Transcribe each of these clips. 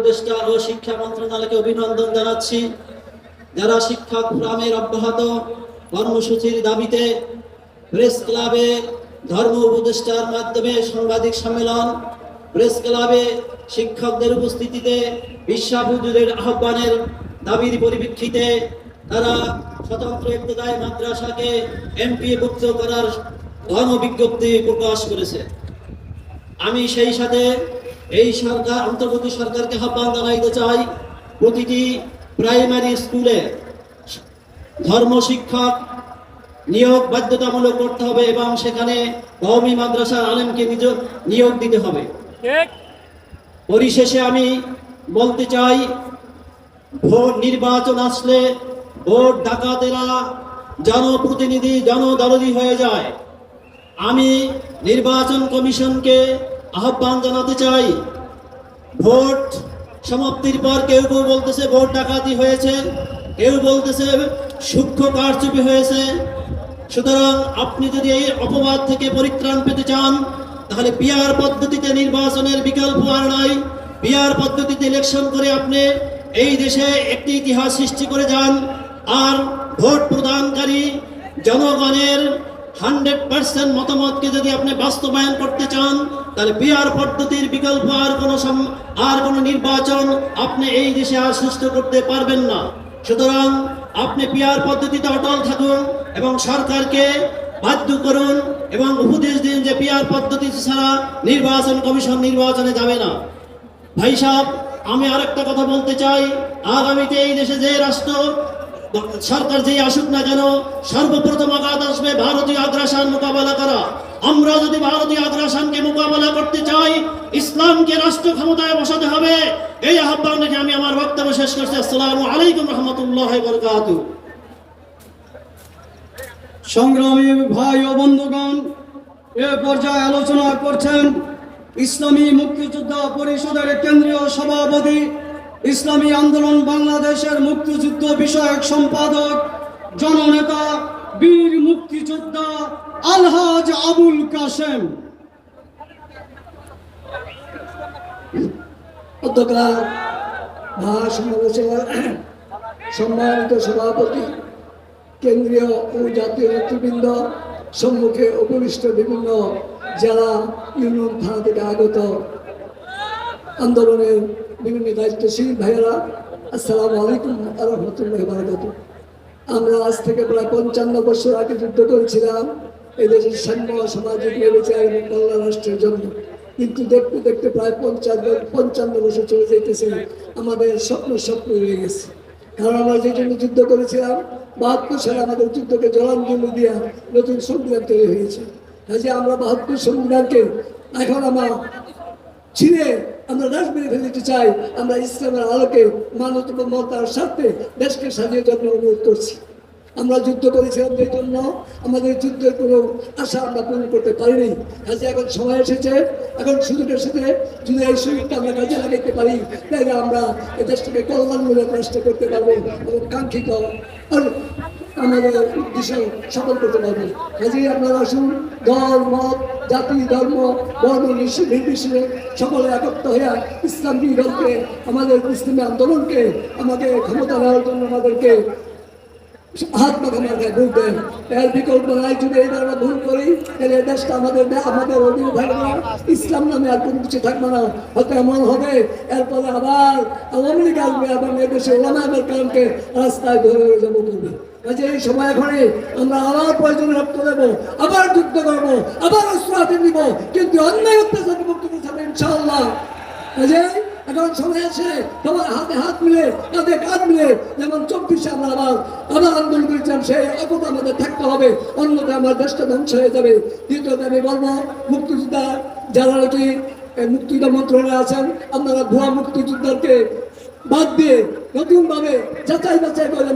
উপদেষ্টা ও শিক্ষা মন্ত্রণালয়কে অভিনন্দন জানাচ্ছি। যারা শিক্ষক ফোরামের অব্যাহত কর্মসূচির দাবিতে প্রেস ক্লাবে ধর্ম উপদেষ্টার মাধ্যমে সাংবাদিক সম্মেলন, প্রেস ক্লাবে শিক্ষকদের উপস্থিতিতে বিশ্বাস হুজুরের আহ্বানের দাবির পরিপ্রেক্ষিতে তারা স্বতন্ত্র ইবতেদায়ী মাদ্রাসাকে এমপিভুক্ত করার গণবিজ্ঞপ্তি প্রকাশ করেছে। আমি সেই সাথে এই সরকার অন্তর্বর্তী সরকারকে আহ্বান জানাইতে চাই, প্রতিটি প্রাইমারি স্কুলে ধর্ম শিক্ষক নিয়োগ বাধ্যতামূলক করতে হবে এবং সেখানে কওমি মাদ্রাসার আলেমকে নিয়োগ দিতে হবে। পরিশেষে আমি বলতে চাই, ভোট নির্বাচন আসলে ভোট ডাকাতেরা জনপ্রতিনিধি জনদরদি হয়ে যায়। আমি নির্বাচন কমিশনকে আহ্বান জানাতে চাই, ভোট সমাপ্তির পর কেউ কেউ বলতেছে ভোট ডাকাতি হয়েছে, কেউ বলতেছে সূক্ষ্ম কারচুপি হয়েছে। সুতরাং আপনি যদি এই অপবাদ থেকে পরিত্রাণ পেতে চান, তাহলে পিআর পদ্ধতিতে নির্বাচনের বিকল্প আর নাই। পিআর পদ্ধতিতে ইলেকশন করে আপনি এই দেশে একটি ইতিহাস সৃষ্টি করে যান। আর ভোট প্রদানকারী জনগণের 100% মতামতকে যদি আপনি বাস্তবায়ন করতে চান, তাহলে পিআর পদ্ধতির বিকল্প আর কোনো নির্বাচন আপনি এই দেশে আর সৃষ্টি করতে পারবেন না। সুতরাং আপনি পিআর পদ্ধতিতে অটল থাকুন এবং সরকারকে বাধ্য করুন এবং উপদেশ দিন যে পিআর পদ্ধতি ছাড়া নির্বাচন কমিশন নির্বাচনে যাবে না। ভাই সাহেব, আমি আরেকটা কথা বলতে চাই, আগামীতে এই দেশে যে রাষ্ট্র সরকার যেই আসুক না কেন, সর্বপ্রথম আঘাত আসবে ভারতীয় আগ্রাসন মোকাবেলা করা। আমরা যদি ভারতীয় আগ্রাসনকে মোকাবেলা করতে চাই, ইসলামকে রাষ্ট্র ক্ষমতায় বসাতে হবে। এই আহ্বান রেখে আমি আমার বক্তব্য শেষ করছি। আসসালামু আলাইকুম রহমতুল্লাহ বরকাতুহু। সংগ্রামী ভাই ও বন্ধুগণ, এ পর্যায়ে আলোচনা করছেন ইসলামী মুক্তিযোদ্ধা পরিষদের কেন্দ্রীয় সভাপতি, ইসলামী আন্দোলন বাংলাদেশের মুক্তিযুদ্ধ বিষয়ক সম্পাদক, জননেতা, বীর মুক্তিযোদ্ধা আলহাজ আবুল কাশেম। অধ্যক্ষা, মহাসমাবেশের সম্মানিত সভাপতি, কেন্দ্রীয় ও জাতীয় নেতৃবৃন্দ, সম্মুখে উপবিষ্ট বিভিন্ন জেলা ইউনিয়ন থানা থেকে আগত আন্দোলনের বিভিন্ন দায়িত্বশীল ভাইয়েরা, আসসালামু আলাইকুম রহমতুল্লাহ বারাকাতুহু। আমরা আজ থেকে প্রায় 55 বছর আগে যুদ্ধ করেছিলাম এদেশের সাম্য, সামাজিক বিচার এবং কল্যাণ রাষ্ট্রের জন্য। কিন্তু দেখতে দেখতে প্রায় 55 বছর চলে যেতেছে, আমাদের স্বপ্ন রয়ে গেছে। কারণ আমরা যে জন্য যুদ্ধ করেছিলাম, 72 সালে আমাদের যুদ্ধকে জলাঞ্জলি দিয়ে নতুন সংবিধান তৈরি হয়েছে। কাজে আমরা 72 সংবিধানকে এখন আমরা ছিঁড়ে আমরা ডাস্টবিনে ফেলে দিতে চাই। আমরা ইসলামের আলোকে মানবতার স্বার্থে দেশকে সাজিয়ে জন্য অনুরোধ করছি। আমরা যুদ্ধ করেছিলাম যে জন্য আমাদের যুদ্ধের কোনো আশা আমরা পূরণ করতে পারিনি। কাজে এখন সময় এসেছে, এখন সুযোগের সাথে যদি এই সুযোগটা আমরা কাজে লাগাইতে পারি, তাহলে আমরা এই দেশটাকে কল্যাণমূলক রাষ্ট্র করতে পারবো এবং কাঙ্ক্ষিত আমাদের উদ্দেশ্য সফল করতে পারবো। কাজেই আপনারা আসুন, দল মত জাতি ধর্ম বর্ণ নির্বিশেষে সকলে একত্র হয়ে ইসলামী দলকে, আমাদের ইসলামী আন্দোলনকে আমাকে ক্ষমতা নেওয়ার জন্য আমাদেরকে হাত মাখামাখায় ভোট দেন। এর বিকল্প নাই। যদি এই আমরা ভুল করি, তাহলে দেশটা আমাদের অধীন থাকবে না, ইসলাম নামে আর কোনো কিছু থাকবে না। হয়তো এমন হবে এরপরে আবার আওয়ামী লীগ আসবে এবং এদেশে ওলামাদের কারণকে রাস্তায় ধরে যাবো করবে। কাজে এই সময় এখানে আমরা আবার প্রয়োজনে রক্ত দেবো, আবার যুদ্ধ করবো, আবার অস্ত্র হাতে নিব, কিন্তু অন্যায় অত্যাচার মুক্ত করতে হবে ইনশাআল্লাহ। কাজে এখন সময় আছে সবার হাতে হাত মিলে, কাঁধে কাঁধ মিলে, যেমন 24-এ আমরা আবার আন্দোলন করেছিলাম, সেই অপত আমাদের থাকতে হবে, অন্যথায় আমার দেশটা ধ্বংস হয়ে যাবে। দ্বিতীয়ত আমি বলবো, মুক্তিযোদ্ধা যারা নাকি মুক্তিযোদ্ধা মন্ত্রণালয়ে আছেন, আপনারা ভুয়া মুক্তিযোদ্ধাকে বাদ দিয়ে নতুনভাবে যাচাই বাছাই করে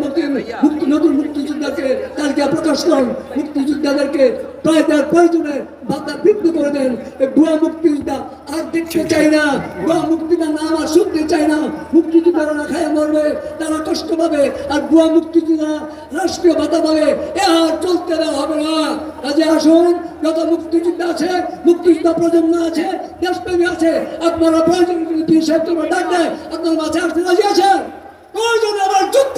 নতুন মুক্তিযোদ্ধাকে তালিকা প্রকাশ করেন। মুক্তিযোদ্ধাদেরকে প্রায় তার প্রয়োজনে বাধা বিঘ্ন করে দেন। ভুয়া মুক্তিযোদ্ধা আর দেখতে চাই না, ভুয়া মুক্তিযোদ্ধা নাম আর শুনতে চাই না। মুক্তিযোদ্ধারা না খায় মরবে, তারা কষ্ট পাবে, আর ভুয়া মুক্তিযোদ্ধা রাষ্ট্রীয় ভাতা পাবে। এ আর চলতে দেওয়া হবে না। কাজে আসুন, যত মুক্তিযোদ্ধা আছে মুক্তিযোদ্ধা প্রজন্ম আছে, দেশপ্রেমী আছে, আপনারা প্রয়োজন পীর সাহেব তোমরা ডাক দেয়, আপনার মাঝে আসতে রাজি আছেন? প্রয়োজন আবার যুদ্ধ